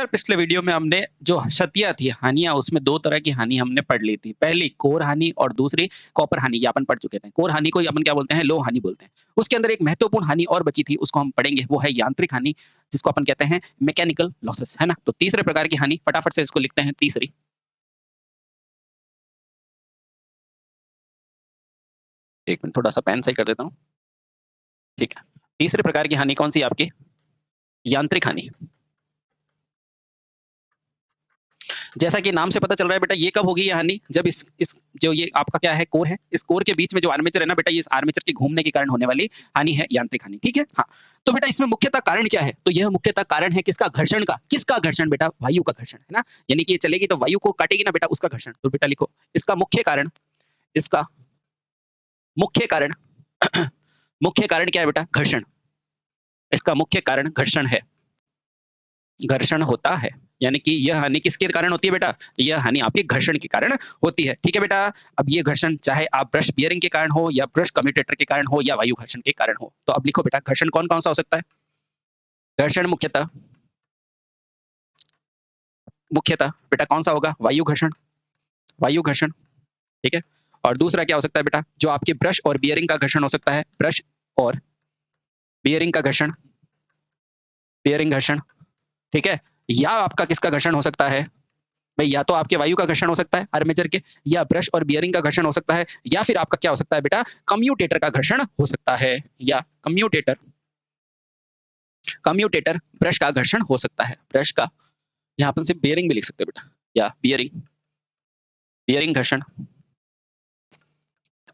नमस्कार। पिछले वीडियो में हमने जो क्षतियाँ थी, हानियाँ, उसमें 2 तरह की हानि हमने पढ़ ली थी। पहली कोर हानि और दूसरी कॉपर हानि, ये अपन पढ़ चुके थे। कोर हानि को अपन क्या बोलते हैं? लौह हानि बोलते हैं। उसके अंदर एक महत्वपूर्ण हानि और बची थी, उसको हम पढ़ेंगे, वो है यांत्रिक हानि, जिसको अपन कहते हैं मैकेनिकल लॉसेस, है ना? तो तीसरे प्रकार की हानि, फटाफट से इसको लिखते हैं तीसरी। 1 मिनट थोड़ा-सा पेन सही कर देता हूँ। ठीक है। तीसरे प्रकार की हानि कौन-सी है आपकी? यांत्रिक हानि। जैसा कि नाम से पता चल रहा है बेटा, ये कब होगी ये हानि? जब इस जो ये आपका क्या है, कोर है, इस कोर के बीच में जो आर्मेचर है ना बेटा, ये इस आर्मेचर के घूमने के कारण होने वाली हानि है यांत्रिक हानि, ठीक है? हाँ, तो बेटा इसमें मुख्यतः कारण क्या है? तो यह मुख्यतः कारण है किसका? घर्षण का। किसका घर्षण बेटा? वायु का घर्षण, है ना? यानी कि ये चलेगी तो वायु को काटेगी ना बेटा, उसका घर्षण। तो बेटा लिखो, इसका मुख्य कारण, इसका मुख्य कारण मुख्य कारण क्या है बेटा? घर्षण। इसका मुख्य कारण घर्षण है। घर्षण होता है, यानी कि यह हानि किसके कारण होती है बेटा? यह हानि आपके घर्षण के कारण होती है, ठीक है बेटा? अब ये घर्षण चाहे आप ब्रश बियरिंग के कारण हो या ब्रश कम्यूटेटर के कारण हो या वायु घर्षण के कारण हो। तो अब लिखो बेटा, घर्षण कौन-कौन सा हो सकता है? घर्षण मुख्यतः मुख्यतः बेटा कौन-सा होगा? वायु घर्षण, वायु घर्षण, ठीक है? और दूसरा क्या हो सकता है बेटा? जो आपके ब्रश और बियरिंग का घर्षण हो सकता है, ब्रश और बियरिंग का घर्षण, बियरिंग घर्षण, ठीक है? या आपका किसका घर्षण हो सकता है? भई या तो आपके वायु का घर्षण हो सकता है आर्मेचर के, या ब्रश और बियरिंग का घर्षण हो सकता है, या फिर आपका क्या हो सकता है बेटा? कम्यूटेटर का घर्षण हो सकता है, या कम्यूटेटर कम्यूटेटर ब्रश का घर्षण हो सकता है। ब्रश का, यहाँ पर सिर्फ बियरिंग भी लिख सकते हो बेटा, या बियरिंग बियरिंग घर्षण,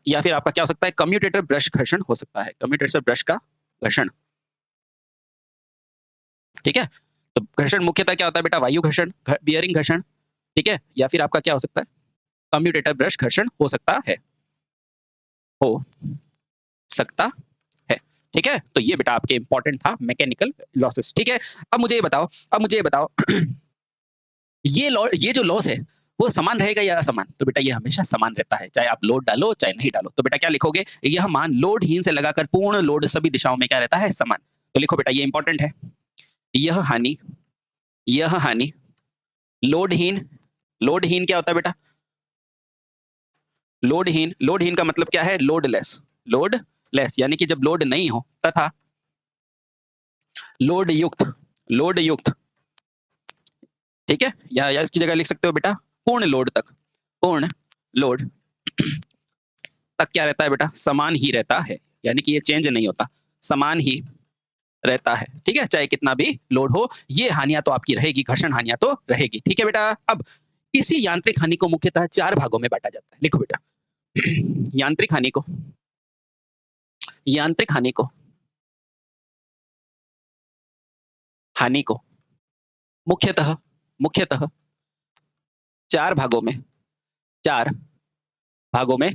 या फिर आपका क्या हो सकता है? कम्यूटेटर ब्रश घर्षण हो सकता है, कम्यूटेटर ब्रश का घर्षण, ठीक है? तो घर्षण मुख्यतः क्या होता है बेटा? वायु घर्षण, बियरिंग घर्षण, ठीक है? या फिर आपका क्या हो सकता है? कम्यूटेटर ब्रश घर्षण हो सकता है, हो सकता है, ठीक है? तो ये बेटा आपके इंपॉर्टेंट था मैकेनिकल लॉसेस, ठीक है? अब मुझे ये बताओ ये जो लॉस है, वो समान रहेगा या असमान? तो बेटा ये हमेशा समान रहता है, चाहे आप लोड डालो, चाहे नहीं डालो। तो बेटा क्या लिखोगे? यह मान लोडहीन से लगाकर पूर्ण लोड सभी दिशाओं में क्या रहता है? समान। तो लिखो बेटा, ये इंपॉर्टेंट है। यह हानि यह हानि लोडहीन लोडहीन क्या होता है बेटा? लोडहीन का मतलब क्या है? लोडलेस, लोडलेस यानी कि जब लोड नहीं हो, तथा लोड युक्त, लोड युक्त, ठीक है? या इसकी जगह लिख सकते हो बेटा पूर्ण लोड तक, पूर्ण लोड तक क्या रहता है बेटा? समान ही रहता है, यानी कि ये चेंज नहीं होता, समान ही रहता है, ठीक है? चाहे कितना भी लोड हो, ये हानियां तो आपकी रहेगी, घर्षण हानियां तो रहेगी, ठीक है बेटा? अब इसी यांत्रिक हानि को मुख्यतः 4 भागों में बांटा जाता है। लिखो बेटा यांत्रिक हानि को यांत्रिक हानि को मुख्यतः मुख्यतः 4 भागों में 4 भागों में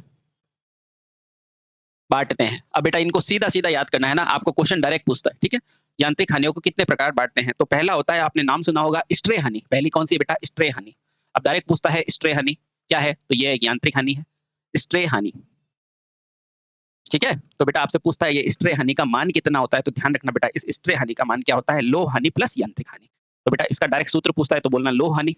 बाँटते हैं। अब बेटा इनको सीधा-सीधा याद करना है ना, आपको क्वेश्चन डायरेक्ट पूछता है, ठीक है? यांत्रिक हानियों को कितने प्रकार बाँटते हैं? तो पहला होता है, आपने नाम सुना होगा स्ट्रे हानि। पहली कौन-सी है बेटा? स्ट्रे हानि। अब डायरेक्ट पूछता है स्ट्रे हानि क्या है? तो ये एक यांत्रिक हानि है, स्ट्रे हानि, ठीक है? तो बेटा आपसे पूछता है ये स्ट्रे हानि का मान कितना होता है? तो ध्यान रखना बेटा, इस स्ट्रे हानि का मान क्या होता है? लौह हानि प्लस यांत्रिक हानि। तो बेटा इसका डायरेक्ट सूत्र पूछता है तो बोलना लौह हानि।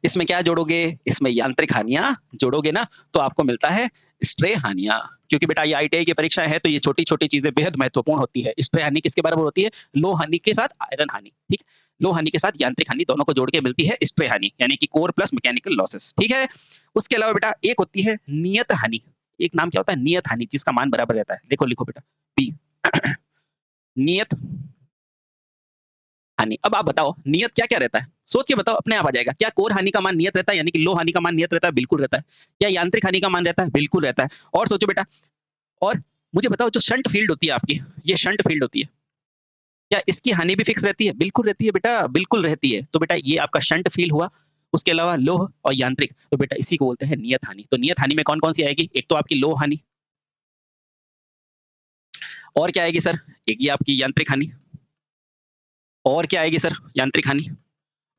इसमें क्या जोड़ोगे? इसमें यांत्रिक हानियां जोड़ोगे ना, तो आपको मिलता है स्ट्रे हानियां। क्योंकि बेटा ये आईटीआई की परीक्षा है, तो ये छोटी-छोटी चीजें बेहद महत्वपूर्ण होती है। स्ट्रे हानि किसके बराबर होती है? लो हानि के साथ आयरन हानि, ठीक? लो हानि के साथ यांत्रिक हानि, दोनों को जोड़ के मिलती है स्ट्रे हानि, यानी कि कोर प्लस मैकेनिकल लॉसेस, ठीक है? उसके अलावा बेटा एक होती है नियत हानि। एक नाम क्या होता है? नियत हानि, जिसका मान बराबर रहता है। देखो लिखो बेटा, पी नियत हानि। अब आप बताओ नियत क्या-क्या रहता है? सोच के बताओ, अपने आप आ जाएगा। क्या कोर हानि का मान नियत रहता है, यानी कि लो हानि का मान नियत रहता है? बिल्कुल रहता है। क्या यांत्रिक हानि का मान रहता है? बिल्कुल रहता है। और सोचो बेटा, और मुझे बताओ जो शंट फील्ड होती है आपकी, ये शंट फील्ड होती है, क्या इसकी हानि भी फिक्स रहती है? बिल्कुल रहती है बेटा, बिल्कुल रहती है। तो बेटा ये आपका शंट फील्ड हुआ, उसके अलावा लोह और यांत्रिक, तो बेटा इसी को बोलते हैं नियत हानि। तो नियत हानि में कौन-कौन सी आएगी? एक तो आपकी लोह हानि, और क्या आएगी सर? एक ये आपकी यांत्रिक हानि, और क्या आएगी सर? यांत्रिक हानि,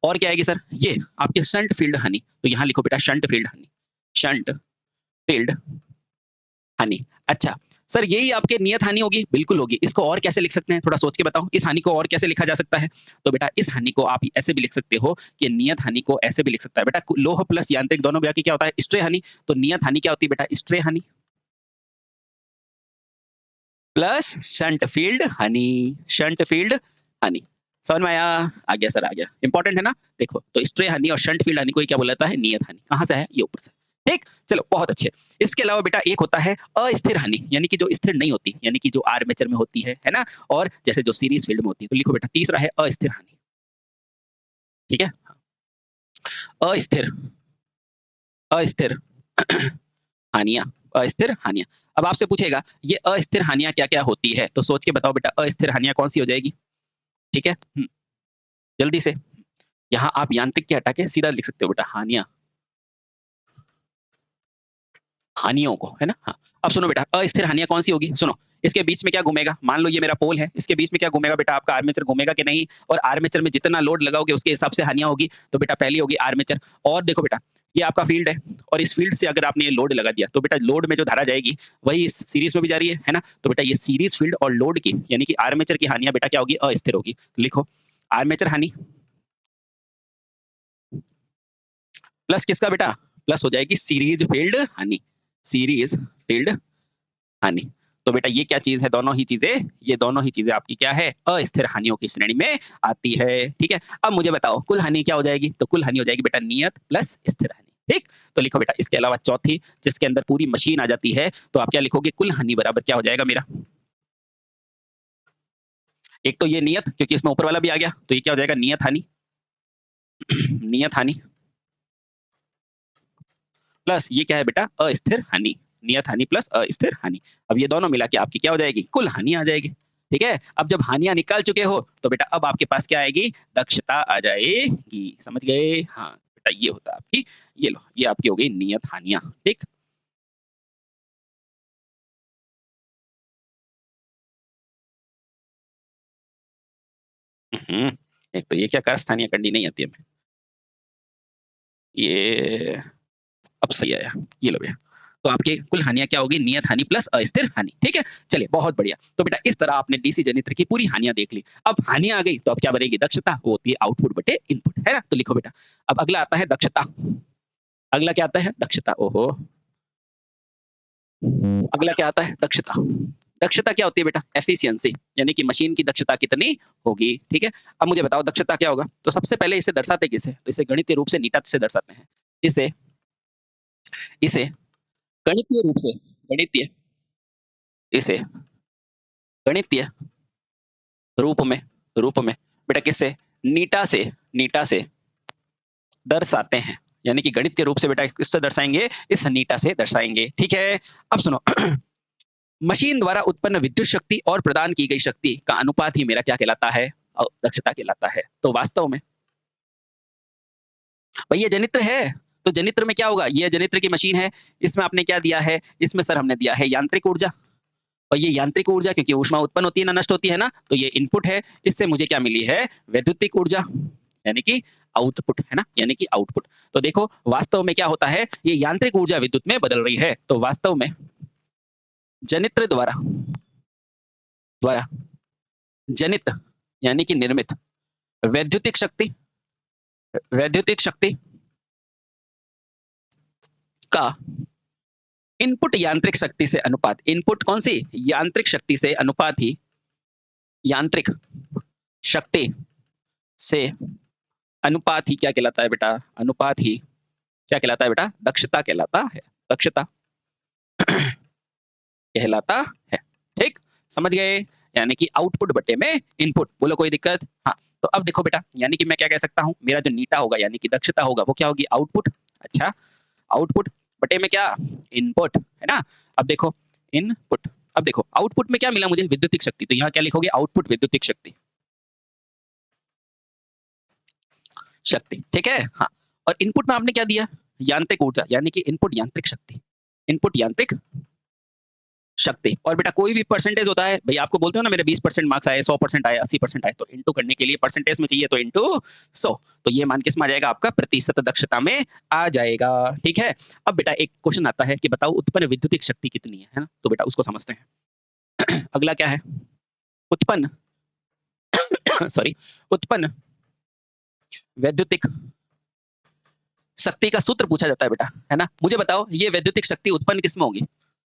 और क्या आएगी सर? ये आपके शंट फील्ड हानि। तो यहाँ लिखो बेटा शंट फील्ड हानि, शंट फील्ड हानि। अच्छा, सर यही आपके नियत हानि होगी, बिल्कुल होगी। इसको और कैसे लिख सकते हैं? थोड़ा सोच के बताओ। इस हानि को और कैसे लिखा जा सकता है? तो बेटा इस हानि को आप ऐसे भी लिख सकते हो कि नियत हानि को ऐसे भी लिख सकता है बेटा लोह प्लस यांत्रिक दोनों मिला के क्या होता है? स्ट्रे हानि। तो नियत हानि क्या होती है बेटा? स्ट्रे हानि प्लस शंट फील्ड हानि, शंट फील्ड हानि। समझ में आया? आ गया सर, आ गया। इंपॉर्टेंट है ना? देखो, तो स्ट्रे हानि और शंट फील्ड हानि को क्या बोला जाता है? नियत हानि। कहाँ से है? ये ऊपर से। ठीक? चलो बहुत अच्छे। इसके अलावा बेटा एक होता है अस्थिर हानि, यानी कि जो स्थिर नहीं होती, यानी कि जो आर्मेचर में होती है ना? और जैसे जो सीरीज फील्ड में होती है। तो लिखो बेटा तीसरा है अस्थिर हानि। ठीक है? अस्थिर, अस्थिर हानियाँ, अस्थिर हानियाँ। अब आपसे पूछेगा ये अस्थिर हानियाँ क्या-क्या होती है? तो सोच के बताओ बेटा अस्थिर हानियाँ कौन-सी हो जाएगी? ठीक है? जल्दी से। यहाँ आप यांत्रिक के हटा के सीधा लिख सकते हो बेटा हानियाँ। हानियों को, है ना? हाँ। अब सुनो बेटा अस्थिर हानियाँ कौन-सी होगी? सुनो, इसके बीच में क्या घूमेगा? मान लो ये मेरा पोल है, इसके बीच में क्या घूमेगा बेटा? आपका आर्मेचर घूमेगा कि नहीं? और आर्मेचर में जितना लोड लगाओगे उसके हिसाब से हानियाँ होगी। तो बेटा पहली होगी आर्मेचर। और देखो बेटा, ये आपका फ़ील्ड है और इस फ़ील्ड से अगर आपने ये लोड लगा दिया, तो बेटा लोड में जो धारा जाएगी, वही इस सीरीज़ में भी जा रही है ना? तो बेटा ये सीरीज़ फ़ील्ड और लोड की, यानी कि आर्मेचर की हानियाँ बेटा क्या होगी? अस्थिर होगी। लिखो, आर्मेचर हानि प्लस किसका बेटा? प्लस हो जाएगी सीरीज़ फ़ील्ड हानि, सीरीज़ फ़ील्ड हानि। तो बेटा ये क्या चीज़ है? दोनों ही चीज़ें, ये दोनों ही चीज़ें आपकी क्या है? अस्थिर हानियों की श्रेणी में आती है। ठीक है? अब मुझे बताओ कुल हानि क्या हो जाएगी? तो कुल हानि हो जाएगी बेटा नियत प्लस स्थिर हानि। ठीक? तो लिखो बेटा इसके अलावा चौथी जिसके अंदर पूरी मशीन आ जाती है, तो आप क्या लिखोगे? कुल हानि बराबर क्या हो जाएगा मेरा? एक तो ये नियत क्योंकि इसमें ऊपर वाला भी आ गया, तो ये क्या हो जाएगा? नियत हानि नियत हानि प्लस ये क्या है बेटा? अस्थिर हानि। नियत हानि प्लस अस्थिर हानि। अब ये दोनों मिला के आपकी क्या हो जाएगी? कुल हानि आ जाएगी। ठीक है? अब जब हानियाँ निकाल चुके हो, तो बेटा अब आपके पास क्या आएगी? दक्षता आ जाएगी। समझ गए? हाँ, बेटा ये होता है आपकी, ये लो, ये आपकी हो गई नियत हानियाँ। ठीक? हुँ, एक तो ये क्या कारस्थानीय कंडी नहीं आती है हमें। ये अब सही आया। ये लो भैया। तो आपकी कुल हानियाँ क्या होगी? नियत हानि प्लस अस्थिर हानि। ठीक है? चलिए बहुत बढ़िया। तो बेटा इस तरह आपने डीसी जनित्र की पूरी हानियाँ देख ली। अब हानियाँ आ गई तो अब क्या बनेगी? दक्षता। वो होती है आउटपुट बटे इनपुट, है ना? तो लिखो बेटा। अब अगला आता है दक्षता। अगला क्या आता है? दक्षता। ओहो! अगला क्या आता है? दक्षता। दक्षता क्या होती है बेटा? एफिशिएंसी, यानी कि मशीन की दक्षता कितनी होगी। ठीक है? अब मुझे बताओ दक्षता क्या होगा? तो सबसे पहले इसे दर्शाते किससे? तो इसे गणितीय रूप से नीटा से दर्शाते हैं। इसे इसे गणितीय रूप से, गणितीय इसे गणितीय रूप में, रूप में बेटा किससे? नीटा से, नीटा से दर्शाते हैं। यानी कि गणितीय रूप से बेटा किससे दर्शाएँगे? इस नीटा से दर्शाएँगे। ठीक है? अब सुनो मशीन द्वारा उत्पन्न विद्युत शक्ति और प्रदान की गई शक्ति का अनुपात ही मेरा क्या कहलाता है? दक्षता कहलाता है। तो वास्तव में भई ये जनित्र है, तो जनित्र में क्या होगा? ये जनित्र की मशीन है, इसमें आपने क्या दिया है? इसमें सर हमने दिया है यांत्रिक ऊर्जा और ये यांत्रिक ऊर्जा क्योंकि ऊष्मा उत्पन्न होती है ना नष्ट होती है ना, तो ये इनपुट है। इससे मुझे क्या मिली है? वैद्युतिक ऊर्जा, यानी कि आउटपुट, है ना? यानी कि आउटपुट। तो देखो वास्तव में क्या होता है? ये यांत्रिक ऊर्जा विद्युत में बदल रही है। तो वास्तव में जनित्र द्वारा द्वारा जनित यानी कि निर्मित वैद्युतिक शक्ति, वैद्युतिक शक्ति का इनपुट यांत्रिक शक्ति से अनुपात, इनपुट कौन सी? यांत्रिक शक्ति से अनुपात ही, यांत्रिक शक्ति से अनुपात ही क्या कहलाता है बेटा? अनुपात ही क्या कहलाता है बेटा? दक्षता कहलाता है। दक्षता कहलाता है। ठीक? समझ गए? यानी कि आउटपुट बटे में इनपुट। बोलो कोई दिक्कत? हाँ, तो अब देखो बेटा यानी कि मैं क्या कह सकता हूँ? मेरा जो नीटा होगा यानी कि दक्षता होगा वो क्या होगी? आउटपुट। अच्छा, आउटपुट बटे में क्या? इनपुट, है ना? अब देखो इनपुट, अब देखो आउटपुट में क्या मिला मुझे? विद्युतिक शक्ति। तो यहाँ क्या लिखोगे? आउटपुट विद्युतिक शक्ति, शक्ति। ठीक है? हाँ, और इनपुट में आपने क्या दिया? यांत्रिक ऊर्जा, यानी कि इनपुट यांत्रिक शक्ति, इनपुट यांत्रिक शक्ति। और बेटा कोई भी परसेंटेज होता है, भई आपको बोलते हो ना मेरे 20% मार्क्स आए, 100% आए, 80% आए, तो इंटू करने के लिए परसेंटेज में चाहिए तो इंटू 100। तो ये मान किसमें आ जाएगा? आपका प्रतिशत दक्षता में आ जाएगा। ठीक है? अब बेटा एक क्वेश्चन आता है कि बताओ उत्पन्न विद्युतिक शक्ति कितनी है ना? तो बेटा उसको समझते हैं। अगला क्या है? उत्पन्न सॉरी, उत्पन्न वैद्युतिक शक्ति का सूत्र पूछा जाता है बेटा, है ना? मुझे बताओ ये वैद्युतिक शक्ति उत्पन्न किसमें होगी?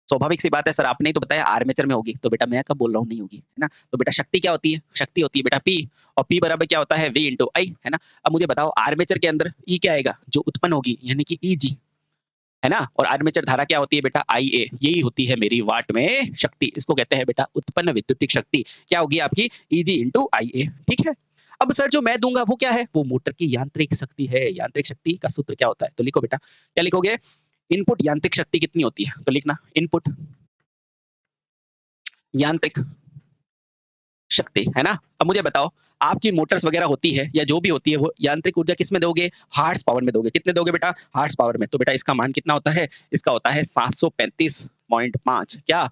स्वाभाविक सी बात है सर, आपने ही तो बताया आर्मेचर में होगी, तो बेटा मैं कब बोल रहा हूँ नहीं होगी, है ना? तो बेटा शक्ति क्या होती है? शक्ति होती है बेटा P, और P बराबर क्या होता है? V into I, है ना? अब मुझे बताओ आर्मेचर के अंदर E क्या आएगा? जो उत्पन्न होगी यानी कि Eg, है ना? और आर्मेचर धारा क्या होती है बेटा? IA, यही होती है मेरी वाट में शक्ति। इसको कहते हैं बेटा उत्पन्न विद्युतिक शक्ति। क्या होगी आपकी? Eg into IA, ठीक है? अब सर जो मैं दूंगा वो क्या है? वो मोटर की यांत्रिक शक्ति है। यांत्रिक शक्ति का सूत्र क्या होता है? तो लिखो बेटा, क्या लिखोगे? इनपुट यांत्रिक शक्ति कितनी होती है? तो लिखना इनपुट यांत्रिक शक्ति, है ना? अब मुझे बताओ आपकी मोटर्स वगैरह होती है या जो भी होती है वो यांत्रिक ऊर्जा किस में दोगे? हार्स पावर में दोगे। कितने दोगे बेटा? हार्स पावर में। तो बेटा इसका मान कितना होता है? इसका होता है 735.5 क्या?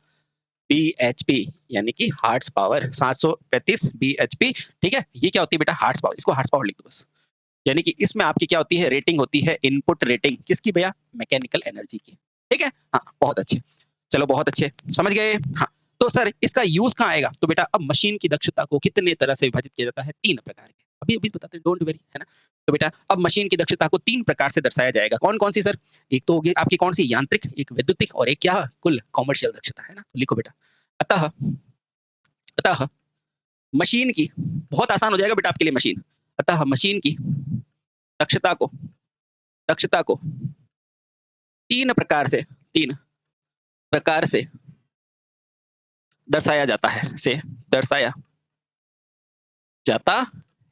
bhp, यानी कि हार्स पावर 735 bhp, ठीक है? ये क्या होती है बेटा? Horse power. इसको हार्स पावर लिख दो बस। यानी कि इसमें आपकी क्या होती है? रेटिंग होती है इनपुट रेटिंग किसकी भैया? मैकेनिकल एनर्जी की, ठीक है? हाँ, बहुत अच्छे, चलो बहुत अच्छे, समझ गए? हाँ, तो सर इसका यूज कहाँ आएगा? तो बेटा अब मशीन की दक्षता को कितने तरह से विभाजित किया जाता है? 3 प्रकार के। अभी अभी बताते हैं, डोंट वरी, है ना? तो बेटा अब मशीन की दक्षता को 3 प्रकार से दर्शाया जाएगा। कौन-कौन सी सर? एक तो होगी आपकी कौन सी? यांत्रिक, एक वैद्युतिक और एक क्या? कुल कॉमर्शियल दक्षता, है ना? तो लिखो बेटा, अतः अतः मशीन की, बहुत आसान हो जाएगा बेटा आपके लिए मशीन। अतः मशीन की दक्षता को दक्षता को 3 प्रकार से 3 प्रकार से दर्शाया जाता है, दर्शाया जाता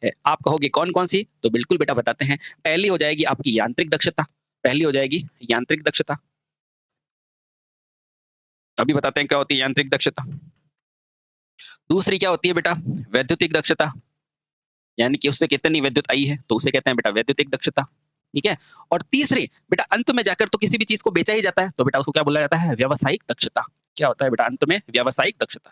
है। आप कहोगे कौन-कौन सी? तो बिल्कुल बेटा बताते हैं। पहली हो जाएगी आपकी यांत्रिक दक्षता, पहली हो जाएगी यांत्रिक दक्षता। अभी बताते हैं क्या होती है यांत्रिक दक्षता। दूसरी क्या होती है बेटा? वैद्युतिक दक्षता, यानी कि उससे कितनी विद्युत आई है तो उसे कहते हैं बेटा वैद्युतिक दक्षता, ठीक है? और तीसरी बेटा अंत में जाकर तो किसी भी चीज को बेचा ही जाता है तो बेटा उसको क्या बोला जाता है? व्यावसायिक दक्षता। क्या होता है बेटा अंत में? व्यावसायिक दक्षता,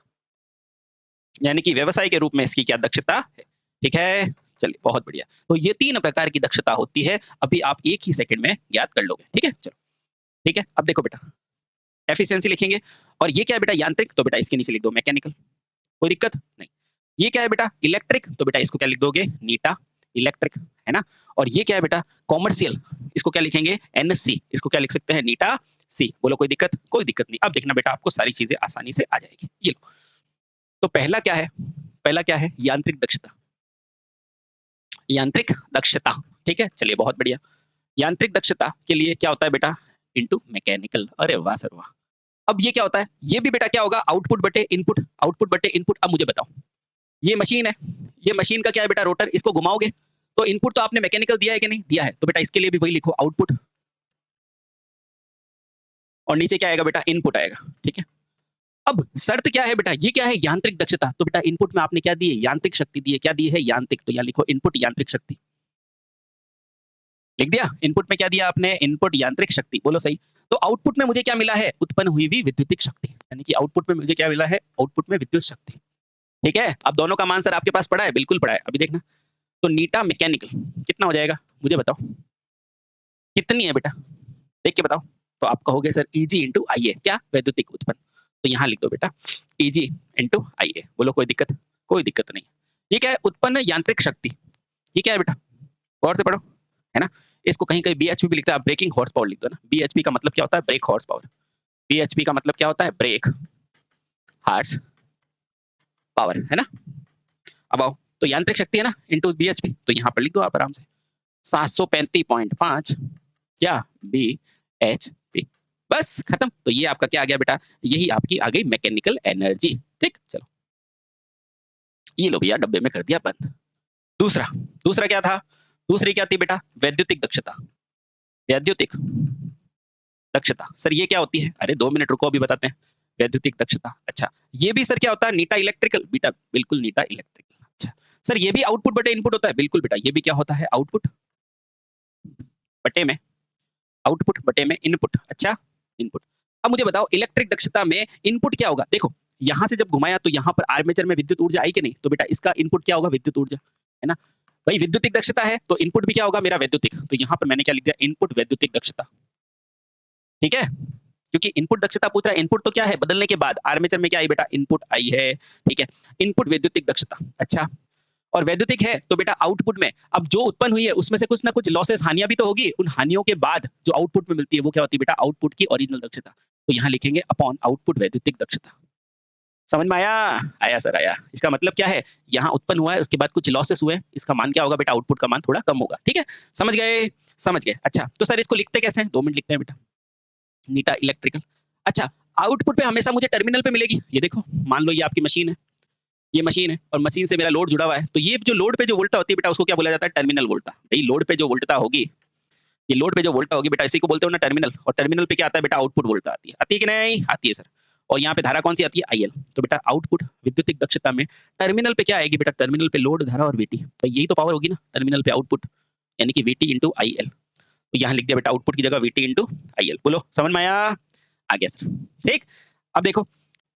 यानी कि व्यवसाय के रूप में इसकी क्या दक्षता है, ठीक है? चलिए बहुत बढ़िया। तो ये 3 प्रकार की दक्षता होती है, अभी आप एक ही सेकंड में ज्ञात कर लोगे, ठीक है? चलो, ठीक है? अब देखो बेटा, एफिशिएंसी लिखेंगे और ये क्या है बेटा? यांत्रिक, तो बेटा इसके नीचे लिख दो मैकेनिकल, कोई दिक्कत नहीं। ये क्या है बेटा? इलेक्ट्रिक, तो बेटा इसको क्या लिख दोगे? नीटा इलेक्ट्रिक, है ना? और ये क्या है बेटा? कॉमर्शियल, इसको क्या लिखेंगे? एनसी, इसको क्या लिख सकते हैं? नीटा सी। बोलो कोई दिक्कत? कोई दिक्कत नहीं। अब देखना बेटा आपको सारी चीजें आसानी से आ जाएगी। ये लो, तो पहला क्या है? पहला क्या है? यांत्रिक दक्षता, यांत्रिक दक्षता, ठीक है? चलिए बहुत बढ़िया। यांत्रिक दक्षता के लिए क्या होता है बेटा? Into mechanical. अरे वाह सर वाह। अब ये क्या होता है? ये भी बेटा क्या होगा? आउटपुट बटे इनपुट, आउटपुट बटे इनपुट। अब मुझे बताओ, ये मशीन है, ये मशीन का क्या है बेटा? रोटर। इसको घुमाओगे तो इनपुट तो आपने मैकेनिकल दिया है कि नहीं दिया है? तो बेटा इसके लिए भी वही लिखो, आउटपुट, और नीचे क्या आएगा बेटा? इनपुट आएगा, ठीक है? अब शर्त क्या है बेटा? ये क्या है? यांत्रिक दक्षता। तो बेटा इनपुट में आपने क्या दी है? यांत्रिक शक्ति दी है। क्या दी है? यांत्रिक। तो यहाँ लिखो इनपुट यांत्रिक शक्ति, लिख दिया। इनपुट में क्या दिया आपने? इनपुट यांत्रिक शक्ति। बोलो सही। तो आउटपुट में मुझे क्या मिला है? उत्पन्न हुई हुई विद्युतिक शक्ति, यानी कि आउटपुट में मुझे क्या मिला है? आउटपुट में विद्युत शक्ति, ठीक है? अब दोनों का मान सर आपके पास पड़ा है? बिल्कुल पड़ा है। अभी देखना, तो नीटा मैकेनिकल कितना हो जाएगा? मुझे बताओ कितनी है बेटा? देख के बताओ। तो आप कहोगे सर Eg इंटू IA, क्या? वैद्युतिक उत्पन्न। तो यहाँ लिख दो बेटा Eg इंटू IA। बोलो कोई दिक्कत? कोई दिक्कत नहीं। ये क्या है? उत्पन्न यांत्रिक शक्ति। ये क्या है बेटा? गौर से पढ़ो, है ना? इसको कहीं कहीं BHP भी लिखता है, आप ब्रेकिंग हॉर्स पावर लिख दो ना। BHP का मतलब क्या होता है? Break horse power. BHP का मतलब क्या होता है? ब्रेक हॉर्स पावर, है ना? अब आओ, तो यांत्रिक शक्ति है ना इंटू BHP, तो यहाँ पर लिख दो आप आराम से 735.5 क्या? BHP, बस खत्म। तो ये आपका क्या आ गया बेटा? यही आपकी आ गई मैकेनिकल एनर्जी, ठीक? चलो ये लो भैया, डब्बे में कर दिया बंद। दूसरा, दूसरा क्या था? दूसरी क्या थी बेटा? वैद्युतिक दक्षता। वैद्युतिक दक्षता सर ये क्या होती है? अरे 2 मिनट रुको, अभी बताते हैं। वैद्युतिक दक्षता, अच्छा ये भी सर क्या होता है? नीटा इलेक्ट्रिकल। बेटा बिल्कुल नीटा इलेक्ट्रिकल। अच्छा सर ये भी आउटपुट बटे इनपुट होता है? बिल्कुल बेटा, ये भी क्या होता है? आउटपुट बटे में, आउटपुट बटे में इनपुट। अच्छा इनपुट। अब मुझे बताओ इलेक्ट्रिक दक्षता में इनपुट क्या होगा? देखो यहां से जब घुमाया तो यहाँ पर आर्मेचर में विद्युत ऊर्जा आई कि नहीं? तो बेटा इसका इनपुट क्या होगा? विद्युत ऊर्जा, है ना? भाई विद्युतिक दक्षता है तो इनपुट भी क्या होगा मेरा? वैद्युतिक। तो यहाँ पर मैंने क्या लिख दिया? इनपुट वैद्युतिक दक्षता, ठीक है? क्योंकि इनपुट दक्षता पूछ रहा है, इनपुट तो क्या है बदलने के बाद, आर्मेचर में क्या आई बेटा, इनपुट आई है, ठीक है। इनपुट वैद्युतिक दक्षता, अच्छा, और वैद्युतिक है तो बेटा आउटपुट में अब जो उत्पन्न हुई है उसमें से कुछ ना कुछ लॉसेस, हानियां भी तो होगी, उन हानियों के बाद जो आउटपुट में मिलती है वो क्या होती है बेटा, आउटपुट की ओरिजिनल दक्षता। तो यहाँ लिखेंगे अपॉन आउटपुट वैद्युतिक दक्षता। समझ में आया? आया सर, आया। इसका मतलब क्या है, यहाँ उत्पन्न हुआ है उसके बाद कुछ लॉसेस हुए, इसका मान क्या होगा बेटा, आउटपुट का मान थोड़ा कम होगा, ठीक है। समझ गए? समझ गए। अच्छा, तो सर इसको लिखते कैसे हैं, 2 मिनट लिखते हैं बेटा। नीटा इलेक्ट्रिकल, अच्छा, आउटपुट पे हमेशा मुझे टर्मिनल पे मिलेगी, ये देखो, मान लो ये आपकी मशीन है, ये मशीन है और मशीन से मेरा लोड जुड़ा हुआ है, तो ये जो लोड पे जो वोल्टा होती है बेटा, उसको क्या बोला जाता है, टर्मिनल वोल्टा। भाई लोड पे जो वोल्टता होगी, ये लोड पे जो वोल्टा होगी बेटा, इसी को बोलते हो ना टर्मिनल, और टर्मिनल पे क्या आता है बेटा, आउटपुट वोल्टा आती है कि नहीं, आती है सर। और यहाँ पे धारा कौन सी आती है, आईएल। तो बेटा आउटपुट विद्युतिक दक्षता में टर्मिनल पे क्या आएगी बेटा, टर्मिनल पे लोड, धारा और वीटी, तो यही तो पावर होगी ना टर्मिनल पे आउटपुट, यानी कि वीटी इंटू आईएल। तो यहाँ लिख दिया बेटा आउटपुट की जगह वीटी इंटू आईएल। बोलो समझ में आया? आ गया सर, ठीक। अब देखो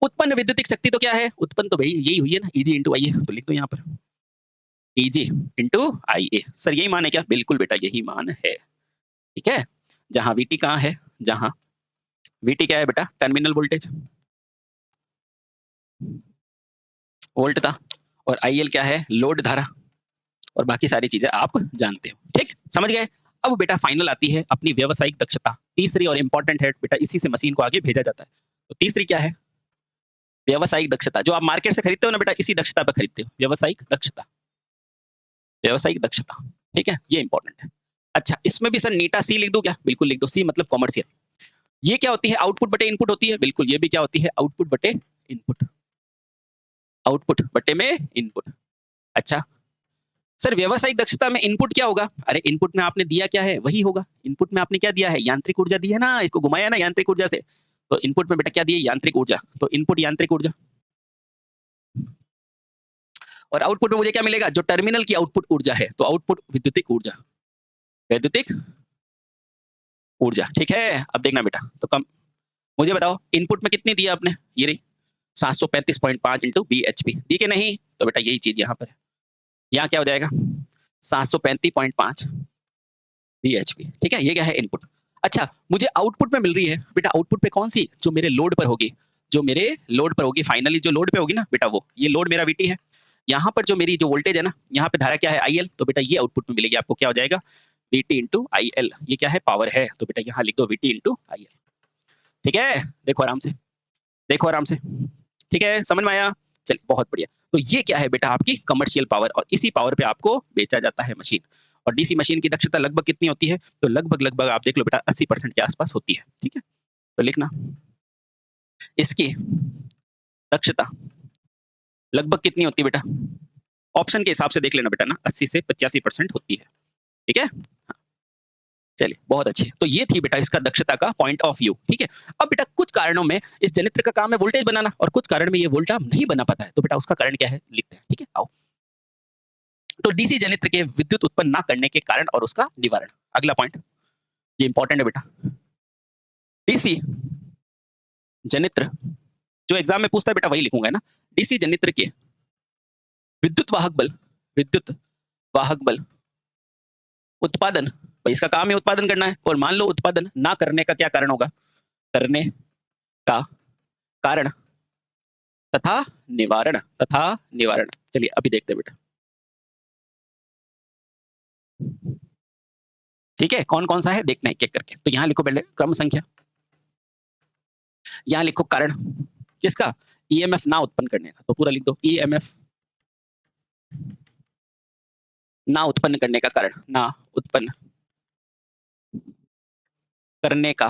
उत्पन्न विद्युतिक शक्ति तो क्या है, उत्पन्न तो भाई यही हुई है ना, ईजी इंटू आई ए, तो लिख दो यहाँ पर ईजी इंटू आई ए। सर यही मान है क्या, बिल्कुल बेटा यही मान है, ठीक है। जहां वीटी कहाँ है, जहां वीटी क्या है बेटा, टर्मिनल वोल्टेज, वोल्ट था, और आईएल क्या है, लोड धारा, और बाकी सारी चीजें आप जानते हो, ठीक। समझ गए? अब बेटा फाइनल आती है अपनी व्यावसायिक दक्षता, तीसरी और इंपॉर्टेंट है बेटा, इसी से मशीन को आगे भेजा जाता है। तो तीसरी क्या है, व्यावसायिक दक्षता, जो आप मार्केट से खरीदते हो ना बेटा, इसी दक्षता पर खरीदते हो, व्यावसायिक दक्षता, व्यावसायिक दक्षता, ठीक है, ये इंपॉर्टेंट है। अच्छा, इसमें भी सर नीटा सी लिख दूं क्या, बिल्कुल लिख दो, सी मतलब कॉमर्शियल। ये क्या होती है, आउटपुट बटे इनपुट होती है, बिल्कुल ये भी क्या होती है, आउटपुट बटे इनपुट, आउटपुट बटे में इनपुट। अच्छा सर, व्यावसायिक दक्षता में इनपुट क्या होगा, अरे इनपुट में आपने दिया क्या है वही होगा, इनपुट में आपने क्या दिया है, यांत्रिक ऊर्जा दी है ना, इसको घुमाया ना यांत्रिक ऊर्जा से, तो इनपुट में बेटा क्या दिए, यांत्रिक ऊर्जा, तो इनपुट यांत्रिक ऊर्जा, और आउटपुट में मुझे क्या मिलेगा, जो टर्मिनल की आउटपुट ऊर्जा है, तो आउटपुट विद्युतिक ऊर्जा, वैद्युतिक ऊर्जा, ठीक है। अब देखना बेटा, तो कम मुझे बताओ इनपुट में कितनी दी है आपने, ये रही 735.5 इंटू bhp, दी कि नहीं, तो बेटा यही चीज यहाँ पर है, यहाँ क्या हो जाएगा 735.5 bhp, ठीक है, ये क्या है इनपुट। अच्छा, मुझे आउटपुट में मिल रही है बेटा, आउटपुट पे कौन सी, जो मेरे लोड पर होगी, जो मेरे लोड पर होगी, फाइनली जो लोड पे होगी ना बेटा, वो ये लोड मेरा वीटी है, यहाँ पर जो मेरी जो वोल्टेज है ना, यहाँ पे धारा क्या है आईएल, तो बेटा ये आउटपुट में मिलेगी आपको, क्या हो जाएगा वीटी इंटू आईएल, ये क्या है पावर है, तो बेटा यहाँ लिख दो वीटी इंटू आईएल, ठीक है। देखो आराम से, देखो आराम से, ठीक है, समझ में आया? चलिए बहुत बढ़िया। तो ये क्या है बेटा, आपकी कमर्शियल पावर, और इसी पावर पे आपको बेचा जाता है मशीन। और डीसी मशीन की दक्षता लगभग कितनी होती है, तो लगभग लगभग आप देख लो बेटा 80% के आसपास होती है, ठीक है। तो लिखना इसकी दक्षता लगभग कितनी होती है बेटा, ऑप्शन के हिसाब से देख लेना बेटा ना, 80 से 85% होती है, ठीक है। हाँ, चलिए बहुत अच्छे। तो ये थी बेटा इसका दक्षता का पॉइंट ऑफ व्यू, ठीक है। अब बेटा कुछ कारणों में इस जनित्र का काम है वोल्टेज बनाना, और कुछ कारण में ये वोल्टा नहीं बना पाता है, तो बेटा उसका कारण क्या है लिखते हैं, ठीक है। आओ, तो डीसी जनित्र के विद्युत उत्पन्न ना करने के कारण और उसका निवारण, अगला पॉइंट, ये इंपॉर्टेंट है बेटा। डीसी जनित्र जो एग्जाम में पूछता है बेटा वही लिखूंगा, है ना। डीसी जनित्र के विद्युत वाहक बल, विद्युत वाहक बल उत्पादन, भाई इसका काम है उत्पादन करना है, और मान लो उत्पादन ना करने का क्या कारण होगा, करने का कारण तथा निवारण, तथा निवारण। चलिए अभी देखते हैं बेटा, ठीक है, कौन कौन सा है देखना है एक एक करके। तो यहाँ लिखो पहले क्रम संख्या, यहाँ लिखो कारण किसका, ईएमएफ ना उत्पन्न करने का, तो पूरा लिख दो ईएमएफ ना उत्पन्न करने का कारण, ना उत्पन्न करने का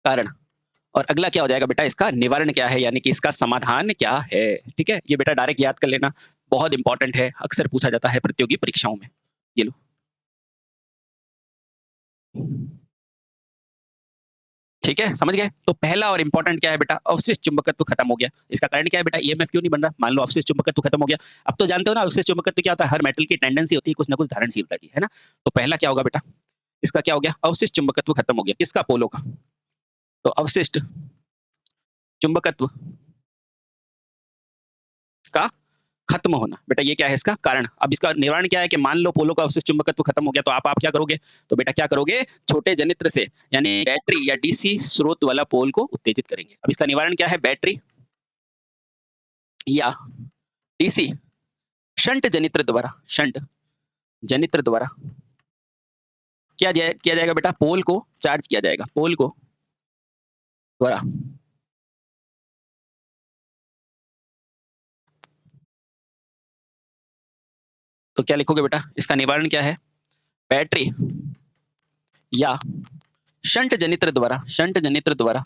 कारण, और अगला क्या हो जाएगा बेटा, इसका निवारण क्या है, यानी कि इसका समाधान क्या है, ठीक है। ये बेटा डायरेक्ट याद कर लेना, बहुत इंपॉर्टेंट है, अक्सर पूछा जाता है प्रतियोगी परीक्षाओं में। ये लो, ठीक है, समझ गए। तो पहला और इंपॉर्टेंट क्या है बेटा, अवशिष्ट चुंबकत्व खत्म हो गया। इसका कारण क्या है बेटा, ईएमएफ क्यों नहीं बन रहा, मान लो अवशिष्ट चुंबकत्व खत्म हो गया। अब तो जानते हो ना अवशिष्ट चुंबकत्व क्या होता है, हर मेटल की टेंडेंसी होती है कुछ ना कुछ धारणशीलता की, है ना। तो पहला क्या होगा बेटा, इसका क्या हो गया, अवशिष्ट चुंबकत्व खत्म हो गया, किसका, पोलो का। तो अवशिष्ट चुंबकत्व का खत्म होना। बेटा ये क्या है इसका कारण। अब इसका निवारण क्या है कि मान लो पोलो का अवशिष्ट चुंबकत्व खत्म हो गया तो आप क्या करोगे, तो बेटा क्या करोगे, छोटे जनित्र से यानी बैटरी या डीसी स्रोत वाला पोल को उत्तेजित करेंगे। अब इसका निवारण क्या है, बैटरी या डीसी शंट जनित्र द्वारा, शंट जनित्र द्वारा किया जाएगा बेटा, पोल को चार्ज किया जाएगा, पोल को द्वारा तो क्या लिखोगे बेटा, इसका निवारण क्या है, बैटरी या शंट जनित्र द्वारा, शंट जनित्र द्वारा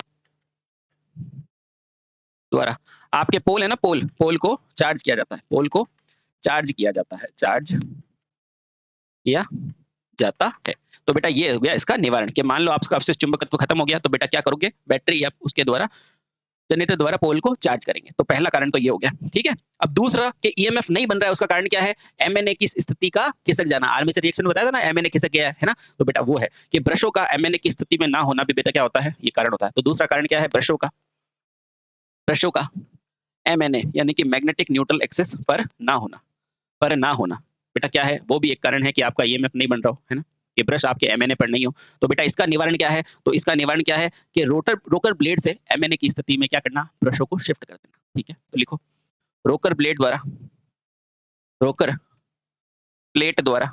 द्वारा आपके पोल है ना, पोल को चार्ज किया जाता है, पोल को चार्ज किया जाता है, चार्ज किया जाता है। तो बेटा ये हो गया इसका निवारण कि मान लो आपका अवशिष्ट चुंबकत्व खत्म हो गया तो बेटा क्या करोगे, बैटरी या उसके द्वारा जनित्र द्वारा पोल को चार्ज करेंगे। तो पहला कारण तो ये हो गया, ठीक है। अब दूसरा कि ईएमएफ नहीं बन रहा है, उसका कारण क्या है, एमएनए की स्थिति का खिसक जाना। आर्मेचर रिएक्शन बताया था ना, एमएनए खिसक गया है ना, तो बेटा वो है कि ब्रशों का एमएनए की स्थिति में ना होना भी बेटा क्या होता है, ये कारण होता है। तो दूसरा कारण क्या है, ब्रशों का एमएनए यानी कि मैग्नेटिक न्यूट्रल एक्सेस पर ना होना बेटा क्या है, वो भी एक कारण है कि आपका ईएमएफ नहीं बन रहा हो, है ना, ये ब्रश आपके एमएनए पर नहीं हो। तो बेटा इसका निवारण क्या है, तो इसका निवारण क्या है कि रोकर ब्लेड से एमएनए की स्थिति में क्या करना, ब्रशों को शिफ्ट कर देना, ठीक है। तो लिखो रोकर ब्लेड द्वारा, रोकर प्लेट द्वारा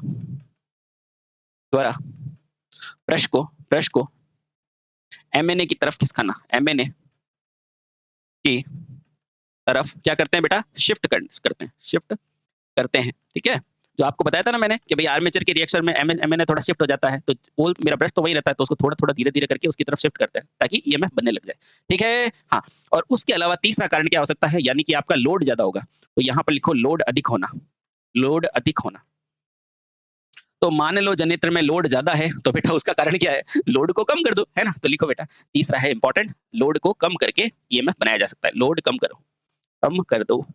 ब्रश को एमएनए की तरफ खिसकाना, एमएनए की तरफ क्या करते हैं बेटा, शिफ्ट करते हैं, ठीक है। जो आपको बताया था ना मैंने कि भाई आर्मेचर के रिएक्शन में एमएनए थोड़ा शिफ्ट हो जाता है, तो पोल मेरा ब्रश तो वही रहता है, तो उसको थोड़ा थोड़ा धीरे धीरे करके उसकी तरफ शिफ्ट करते हैं ताकि ईएमएफ बनने लग जाए, ठीक है। हाँ, और उसके अलावा तीसरा कारण क्या हो सकता है, यानी कि आपका लोड ज्यादा होगा। तो यहाँ पर लिखो लोड अधिक होना, लोड अधिक होना। तो मान लो जनित्र में लोड ज्यादा है तो बेटा उसका कारण क्या है, लोड को कम कर दो, है ना। तो लिखो बेटा तीसरा है इंपॉर्टेंट, लोड को कम करके ईएमएफ बनाया जा सकता है, लोड कम कर दो,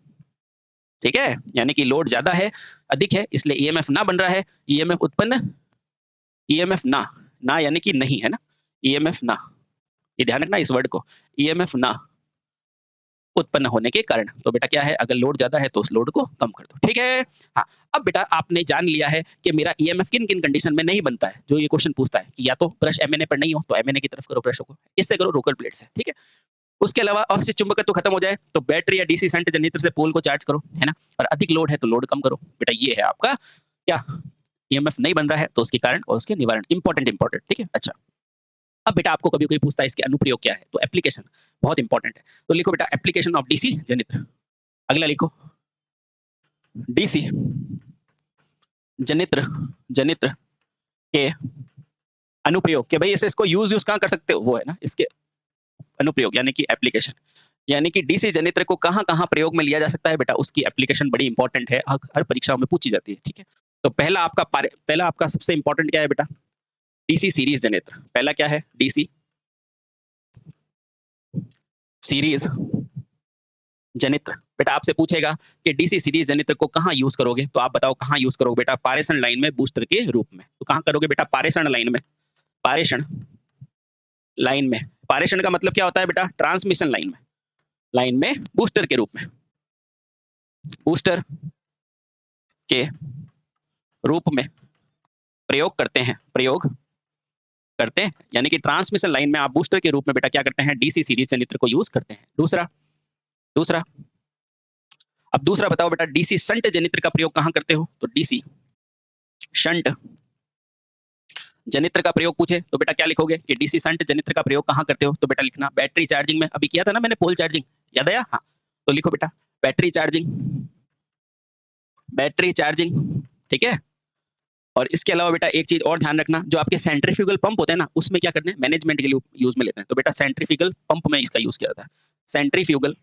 ठीक है। यानी कि लोड ज्यादा है, अधिक है, इसलिए ईएमएफ ना बन रहा है, ईएमएफ उत्पन्न, ईएमएफ ना यानी कि नहीं, है ना, ईएमएफ ना, ये ध्यान रखना इस वर्ड को, ईएमएफ ना उत्पन्न होने के कारण। तो बेटा क्या है, अगर लोड ज्यादा है तो उस लोड को कम कर दो, ठीक है। हाँ, अब बेटा आपने जान लिया है कि मेरा ईएमएफ किन किन कंडीशन में नहीं बनता है। जो ये क्वेश्चन पूछता है कि या तो ब्रश एमएनए पर नहीं हो तो एमएनए की तरफ करो ब्रशों को, इससे करो रोकर प्लेट से, ठीक है। उसके अलावा अवशिष्ट चुंबकत्व खत्म हो जाए तो बैटरी या डीसी शंट जनित्र से पोल को चार्ज करो, है ना। और अधिक लोड है तो लोड कम करो, बेटा ये है आपका क्या, ईएमएफ नहीं बन रहा है तो उसके कारण और उसके निवारण, इंपॉर्टेंट, ठीक है। अच्छा, अब बेटा आपको कभी कोई पूछता है इसके अनुप्रयोग क्या है, तो एप्लीकेशन बहुत इंपॉर्टेंट है। तो लिखो बेटा एप्लीकेशन ऑफ डीसी जनित्र। अगला लिखो डीसी जनित्र के अनुप्रयोग के भाई इसको यूज कहाँ कर सकते हो, वो है ना इसके अनुप्रयोग यानी कि एप्लीकेशन, यानी कि डीसी जनित्र को कहाँ कहाँ प्रयोग में लिया जा सकता है बेटा, उसकी एप्लीकेशन बड़ी इंपॉर्टेंट है, हर परीक्षाओं में पूछी जाती है, ठीक है। तो पहला आपका सबसे इंपॉर्टेंट क्या है बेटा, डीसी सीरीज जनित्र। पहला क्या है, डीसी सीरीज जनित्र। बेटा आपसे पूछेगा कि डीसी सीरीज जनित्र को कहाँ यूज करोगे, तो आप बताओ कहाँ यूज करोगे बेटा, पारेषण लाइन में बूस्टर के रूप में। तो कहाँ करोगे बेटा, पारेषण लाइन में, पारेषण लाइन में। पारेषण का मतलब क्या होता है बेटा, ट्रांसमिशन लाइन में बूस्टर के रूप में, बूस्टर के रूप में प्रयोग करते हैं, यानी कि ट्रांसमिशन लाइन में आप बूस्टर के रूप में बेटा क्या करते हैं, डीसी सीरीज जनित्र को यूज करते हैं। दूसरा अब दूसरा बताओ बेटा, डीसी शंट जनित्र का प्रयोग कहां करते हो, तो डीसी शंट जनित्र का प्रयोग पूछे तो बेटा क्या लिखोगे कि डीसी शंट जनित्र का प्रयोग कहां करते हो, तो बेटा लिखना बैटरी चार्जिंग में। अभी किया था ना मैंने पोल चार्जिंग, याद आया, हाँ। तो लिखो बेटा बैटरी चार्जिंग, ठीक है। और इसके अलावा बेटा एक चीज और ध्यान रखना, जो आपके सेंट्रीफ्यूगल पंप होते हैं ना, उसमें क्या करते हैं, मैनेजमेंट के लिए यूज में लेते हैं। तो बेटा सेंट्रीफ्यूगल पंप में इसका यूज किया जाता है, सेंट्रीफ्यूगल